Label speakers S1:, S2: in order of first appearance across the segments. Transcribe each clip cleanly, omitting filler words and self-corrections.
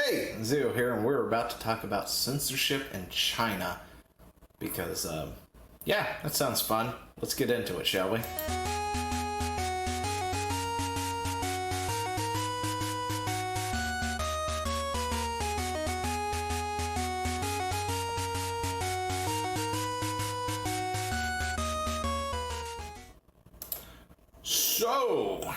S1: Hey, Zio here, and we're about to talk about censorship in China. Because, yeah, that sounds fun. Let's get into it, shall we? So,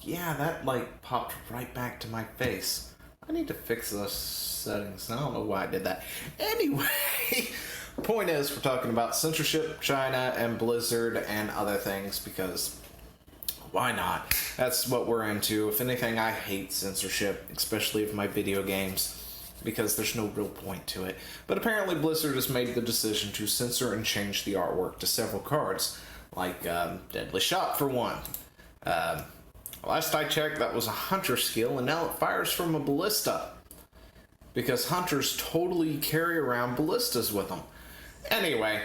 S1: yeah, that, popped right back to my face. I need to fix those settings. I don't know why I did that. Anyway, point is, we're talking about censorship, China, and Blizzard, and other things, because why not? That's what we're into. If anything, I hate censorship, especially of my video games, because there's no real point to it. But apparently Blizzard has made the decision to censor and change the artwork to several cards, like Deadly Shot for one. Last I checked, that was a hunter skill, and now it fires from a ballista. Because hunters totally carry around ballistas with them. Anyway,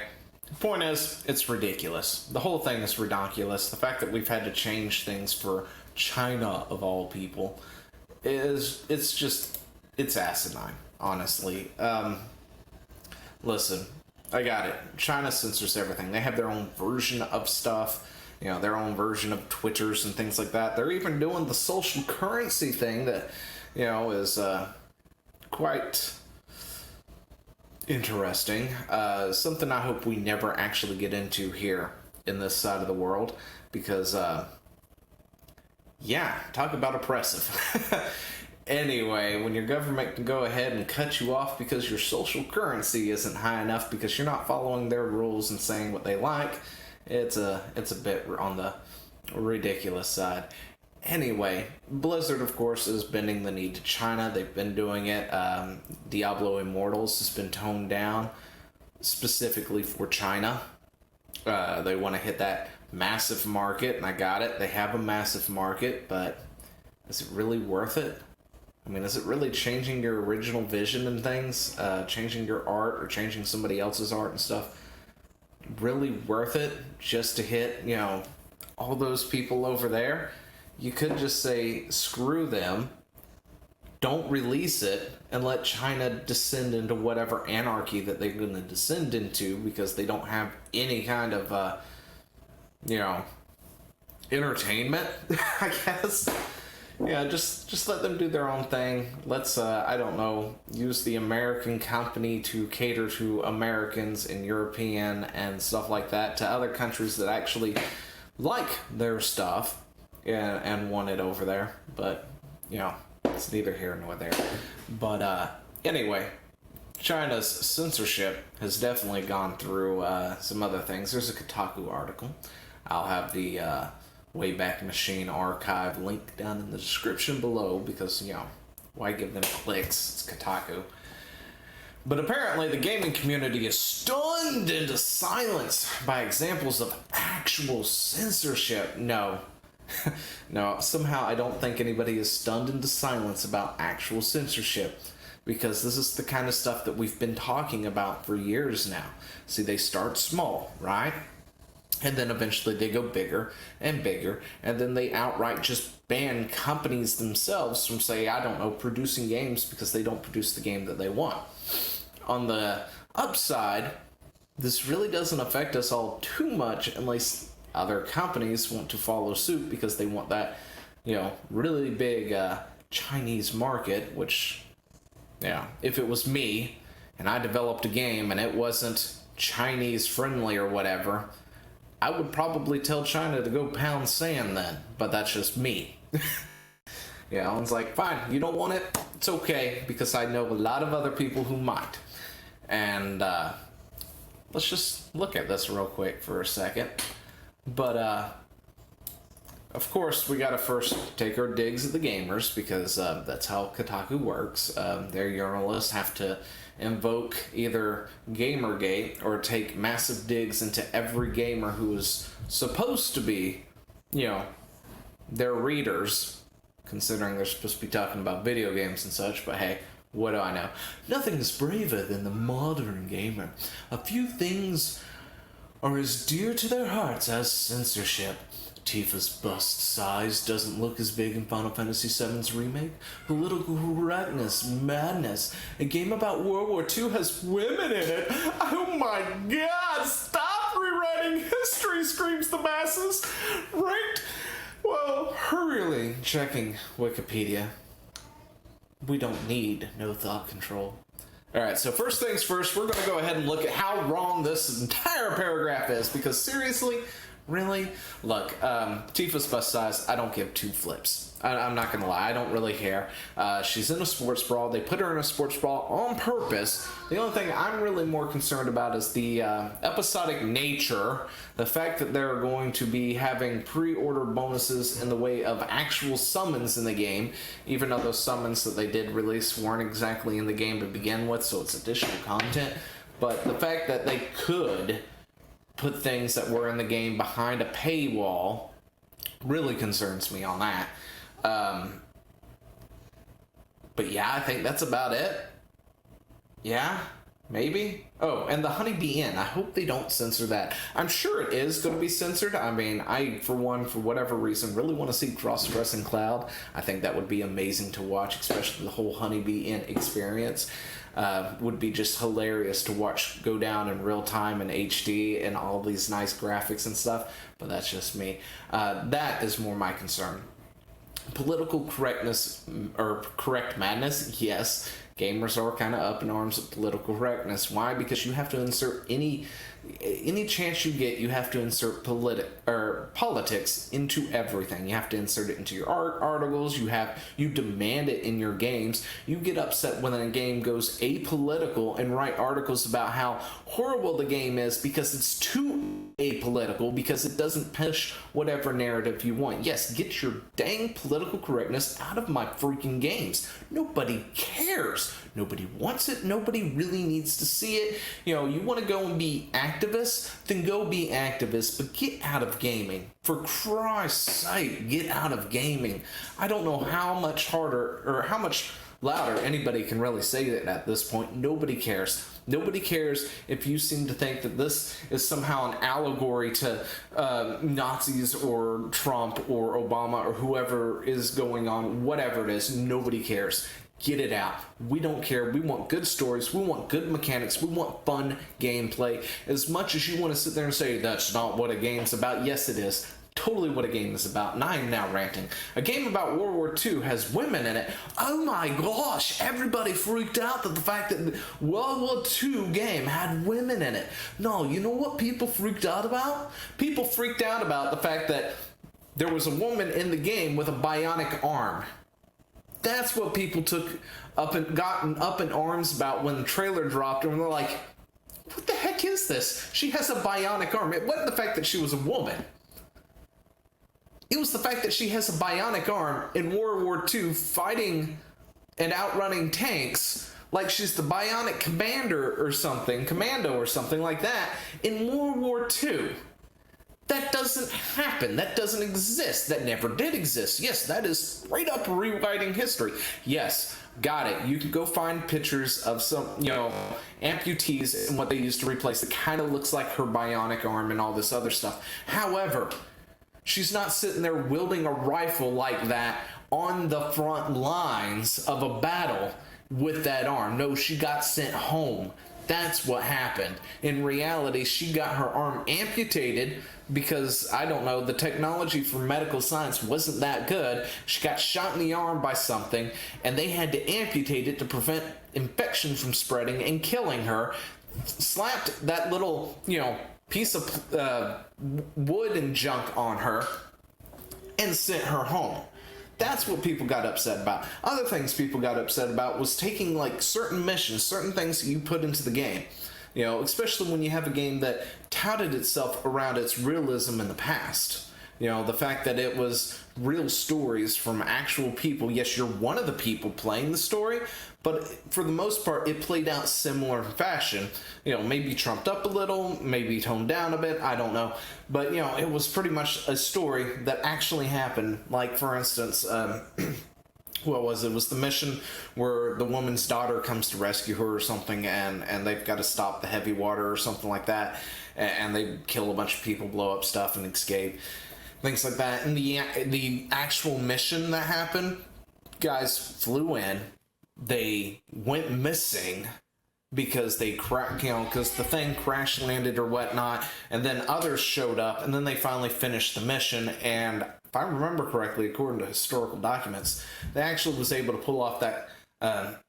S1: the point is, it's ridiculous. The whole thing is ridiculous. The fact that we've had to change things for China, of all people, it's asinine, honestly. Listen, I got it. China censors everything. They have their own version of stuff. You know, their own version of Twitters and things like that. They're even doing the social currency thing that, you know, is quite interesting. Something I hope we never actually get into here in this side of the world. Because, yeah, talk about oppressive. Anyway, when your government can go ahead and cut you off because your social currency isn't high enough because you're not following their rules and saying what they like, it's a bit on the ridiculous side. Anyway, Blizzard, of course, is bending the knee to China. They've been doing it. Diablo Immortals has been toned down specifically for China. They want to hit that massive market, and I got it. They have a massive market, but is it really worth it? I mean, is it really changing your original vision and things? Changing your art or changing somebody else's art and stuff? Really worth it just to hit, you know, all those people over there? You could just say, screw them, don't release it, and let China descend into whatever anarchy that they're going to descend into because they don't have any kind of, you know, entertainment, I guess. Yeah, just let them do their own thing. Let's, I don't know, use the American company to cater to Americans and European and stuff like that to other countries that actually like their stuff and want it over there. But, you know, it's neither here nor there. But, anyway, China's censorship has definitely gone through some other things. There's a Kotaku article. I'll have the Wayback Machine archive link down in the description below because, you know, why give them clicks? It's Kotaku. But apparently the gaming community is stunned into silence by examples of actual censorship. No. No, somehow I don't think anybody is stunned into silence about actual censorship because this is the kind of stuff that we've been talking about for years now. See, they start small, right? And then eventually they go bigger and bigger, and then they outright just ban companies themselves from, say, I don't know, producing games because they don't produce the game that they want. On the upside, this really doesn't affect us all too much unless other companies want to follow suit because they want that, you know, really big Chinese market, which, yeah, if it was me and I developed a game and it wasn't Chinese friendly or whatever, I would probably tell China to go pound sand then, but that's just me. Yeah, I was like, fine, you don't want it? It's okay, because I know a lot of other people who might. And, let's just look at this real quick for a second. But, of course, we gotta first take our digs at the gamers, because, that's how Kotaku works. Their journalists have to invoke either Gamergate or take massive digs into every gamer who is supposed to be, you know, their readers, considering they're supposed to be talking about video games and such, but hey, what do I know? Nothing is braver than the modern gamer. A few things are as dear to their hearts as censorship. Tifa's bust size doesn't look as big in Final Fantasy VII's remake. Political correctness, madness. A game about World War II has women in it. Oh my god, stop rewriting history, screams the masses. Right? Well, hurriedly checking Wikipedia. We don't need no thought control. Alright, so first things first, we're going to go ahead and look at how wrong this entire paragraph is, because seriously, really? Look, Tifa's bust size, I don't give two flips. I'm not gonna lie, I don't really care. She's in a sports brawl. They put her in a sports brawl on purpose. The only thing I'm really more concerned about is the episodic nature. The fact that they're going to be having pre-order bonuses in the way of actual summons in the game, even though those summons that they did release weren't exactly in the game to begin with, so it's additional content. But the fact that they could put things that were in the game behind a paywall really concerns me on that. But yeah, I think that's about it. Yeah, maybe. Oh, and the Honeybee Inn. I hope they don't censor that. I'm sure it is going to be censored. I mean, I, for one, for whatever reason, really want to see Cross-Dressing Cloud. I think that would be amazing to watch, especially the whole Honeybee Inn experience. Would be just hilarious to watch go down in real time in HD and all these nice graphics and stuff. But that's just me. That is more my concern. Political correctness, or correct madness, yes. Gamers are kind of up in arms with political correctness. Why? Because you have to insert any chance you get, you have to insert politics into everything. You have to insert it into your articles. You demand it in your games. You get upset when a game goes apolitical and write articles about how horrible the game is because it's too apolitical, because it doesn't push whatever narrative you want. Yes, get your dang political correctness out of my freaking games. Nobody cares. Nobody wants it. Nobody really needs to see it. You know, you want to go and be activists, then go be activists, but get out of gaming. For Christ's sake, get out of gaming. I don't know how much harder or how much louder anybody can really say that at this point. Nobody cares. Nobody cares if you seem to think that this is somehow an allegory to Nazis or Trump or Obama or whoever is going on, whatever it is. Nobody cares. Get it out. We don't care. We want good stories. We want good mechanics. We want fun gameplay. As much as you want to sit there and say, that's not what a game's about. Yes, it is. Totally what a game is about. And I am now ranting. A game about World War II has women in it. Oh my gosh. Everybody freaked out that the fact that the World War II game had women in it. No, you know what people freaked out about? People freaked out about the fact that there was a woman in the game with a bionic arm. That's what people took up and gotten up in arms about when the trailer dropped, and they're like, what the heck is this? She has a bionic arm. It wasn't the fact that she was a woman. It was the fact that she has a bionic arm in World War II fighting and outrunning tanks like she's the bionic commando or something like that in World War II. That doesn't happen. That doesn't exist. That never did exist. Yes, that is straight up rewriting history. Yes, got it. You can go find pictures of some, amputees and what they used to replace. It kind of looks like her bionic arm and all this other stuff. However, she's not sitting there wielding a rifle like that on the front lines of a battle with that arm. No, she got sent home. That's what happened. In reality, she got her arm amputated because, I don't know, the technology for medical science wasn't that good. She got shot in the arm by something, and they had to amputate it to prevent infection from spreading and killing her. Slapped that little, piece of wood and junk on her and sent her home. That's what people got upset about. Other things people got upset about was taking certain missions, certain things that you put into the game. Especially when you have a game that touted itself around its realism in the past. The fact that it was real stories from actual people. Yes, you're one of the people playing the story, but for the most part, it played out similar fashion. Maybe trumped up a little, maybe toned down a bit, I don't know. But, it was pretty much a story that actually happened. Like, for instance, what was it? It was the mission where the woman's daughter comes to rescue her or something, and they've got to stop the heavy water or something like that, and they kill a bunch of people, blow up stuff, and escape. things like that. And the actual mission that happened, guys flew in, they went missing because because the thing crash landed or whatnot, and then others showed up, and then they finally finished the mission. And if I remember correctly, according to historical documents, they actually was able to pull off that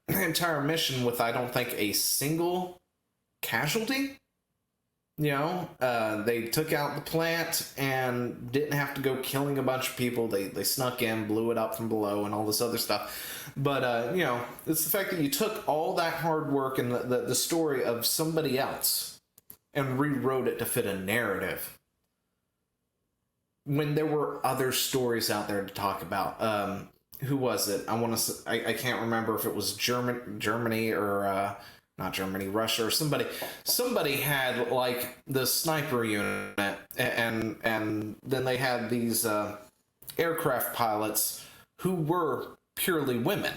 S1: entire mission with, I don't think, a single casualty. They took out the plant and didn't have to go killing a bunch of people. They snuck in, blew it up from below, and all this other stuff. But, it's the fact that you took all that hard work and the story of somebody else and rewrote it to fit a narrative, when there were other stories out there to talk about. Who was it? I can't remember if it was Germany or... not Germany, Russia, or somebody had, like, the sniper unit, and then they had these aircraft pilots who were purely women.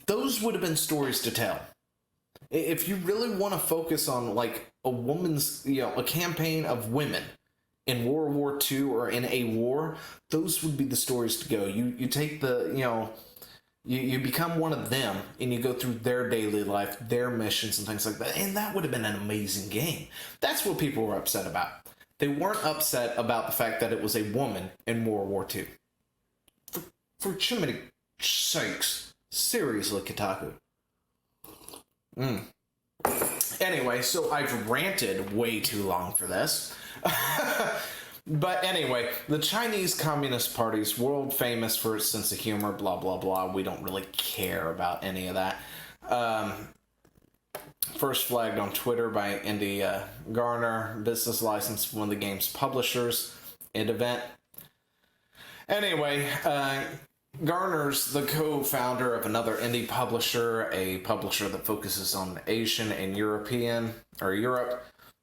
S1: Those would have been stories to tell. If you really want to focus on, like, a woman's, a campaign of women in World War II or in a war, those would be the stories to go. You take the, You become one of them, and you go through their daily life, their missions, and things like that. And that would have been an amazing game. That's what people were upset about. They weren't upset about the fact that it was a woman in World War II. For Jiminy sakes. Seriously, Kotaku. Anyway, so I've ranted way too long for this. But anyway, the Chinese Communist Party is world famous for its sense of humor, blah, blah, blah. We don't really care about any of that. First flagged on Twitter by Indy Garner, business license for one of the game's publishers, id Event. Anyway, Garner's the co-founder of another indie publisher, a publisher that focuses on Asian and Europe.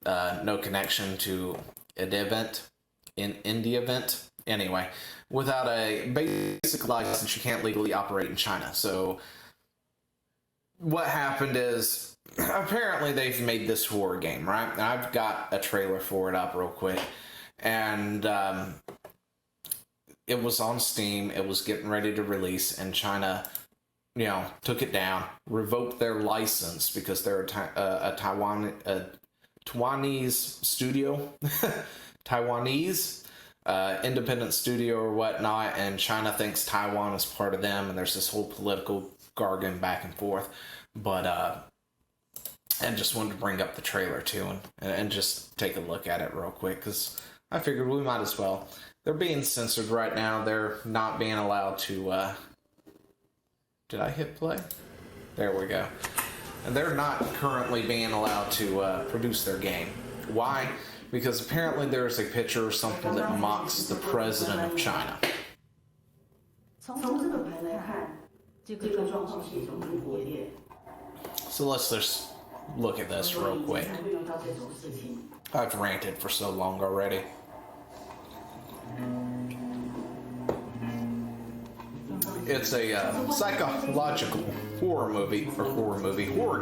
S1: No connection to id Event. In Indie Event. Anyway, without a basic license, you can't legally operate in China. So what happened is, apparently they've made this horror game, right? And I've got a trailer for it up real quick. And it was on Steam. It was getting ready to release, and China, took it down, revoked their license because they're a Taiwanese studio. Taiwanese independent studio or whatnot, and China thinks Taiwan is part of them, and there's this whole political jargon back and forth. But and just wanted to bring up the trailer too, and just take a look at it real quick, because I figured we might as well. They're being censored right now. They're not being allowed to did I hit play? There we go. And they're not currently being allowed to produce their game. Why? Because apparently there's a picture or something that mocks the president of China. So let's just look at this real quick. I've ranted for so long already. It's a psychological horror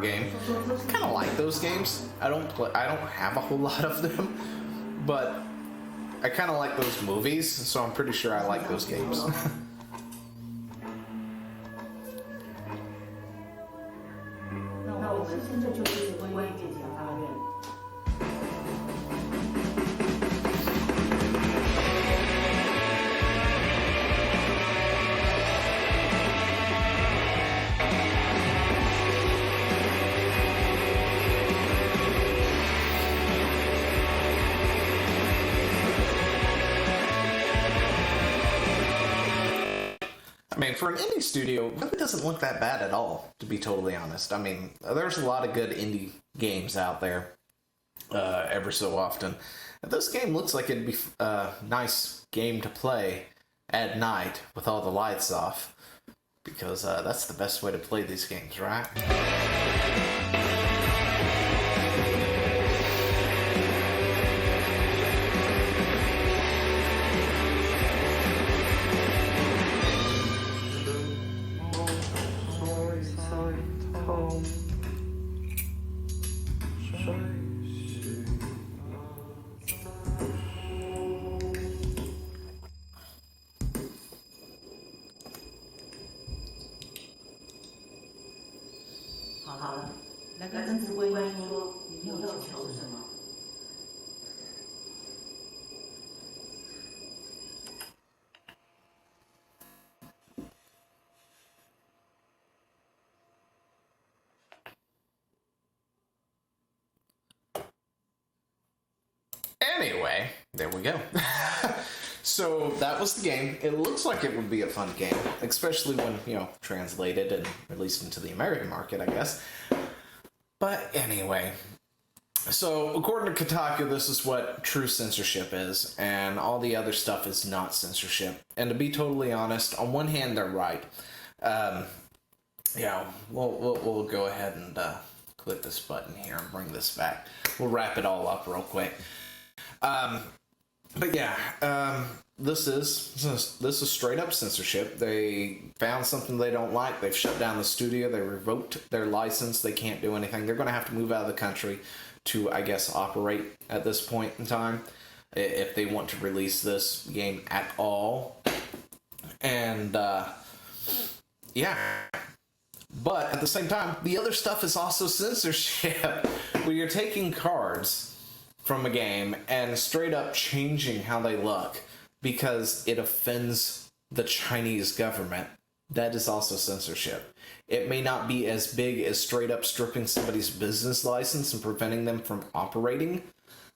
S1: game. I kind of like those games. I don't have a whole lot of them, but I kind of like those movies, so I'm pretty sure I like those games. I mean, for an indie studio, it really doesn't look that bad at all, to be totally honest. I mean, there's a lot of good indie games out there every so often. This game looks like it'd be a nice game to play at night with all the lights off, because that's the best way to play these games, right?
S2: 好了，来个曾子观音说你要求什么？Anyway,
S1: there we go. So that was the game. It looks like it would be a fun game, especially when, translated and released into the American market, I guess. But anyway, so according to Kotaku, this is what true censorship is, and all the other stuff is not censorship. And to be totally honest, on one hand, they're right. We'll go ahead and click this button here and bring this back. We'll wrap it all up real quick. This is straight up censorship. They found something they don't like. They've shut down the studio. They revoked their license. They can't do anything. They're going to have to move out of the country to, I guess, operate at this point in time if they want to release this game at all. And but at the same time, the other stuff is also censorship. Where you're taking cards from a game and straight up changing how they look because it offends the Chinese government. That is also censorship. It may not be as big as straight up stripping somebody's business license and preventing them from operating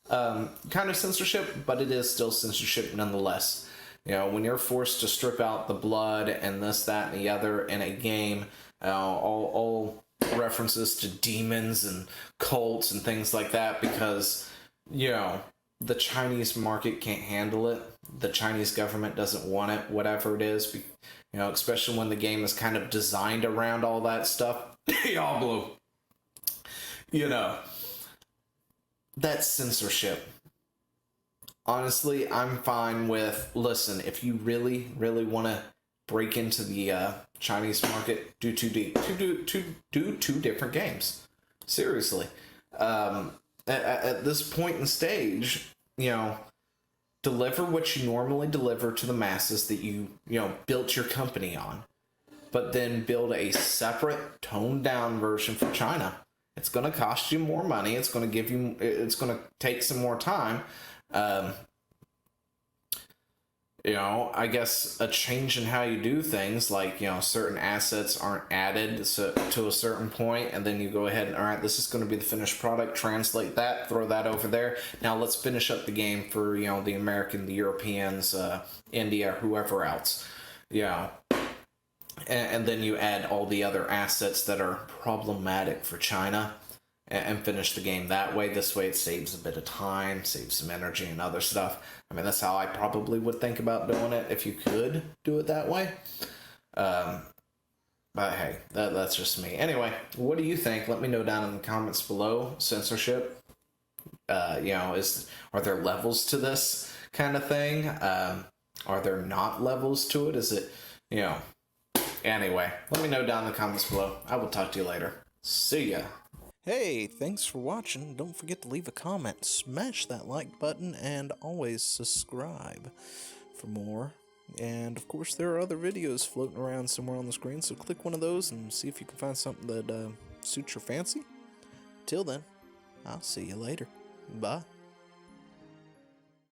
S1: kind of censorship, but it is still censorship nonetheless. When you're forced to strip out the blood and this, that, and the other in a game, all references to demons and cults and things like that because the Chinese market can't handle it. The Chinese government doesn't want it, whatever it is. Especially when the game is kind of designed around all that stuff. Y'all blue. That's censorship. Honestly, I'm fine with, listen, if you really, really want to break into the Chinese market, do two different games. Seriously. At this point in stage, deliver what you normally deliver to the masses that you built your company on, but then build a separate toned down version for China. It's going to cost you more money. It's going to take some more time. I guess a change in how you do things, like, certain assets aren't added to a certain point, and then you go ahead and, all right, this is going to be the finished product, translate that, throw that over there. Now let's finish up the game for, the American, the Europeans, India, whoever else. And then you add all the other assets that are problematic for China and finish the game that way. This way it saves a bit of time, saves some energy and other stuff. I mean, that's how I probably would think about doing it if you could do it that way. But hey, that's just me. Anyway, what do you think? Let me know down in the comments below. Censorship. Are there levels to this kind of thing? Are there not levels to it? Is it, Anyway, let me know down in the comments below. I will talk to you later. See ya. Hey, thanks for watching. Don't forget to leave a comment, smash that like button, and always subscribe for more. And of course, there are other videos floating around somewhere on the screen, so click one of those and see if you can find something that suits your fancy. Till then, I'll see you later. Bye.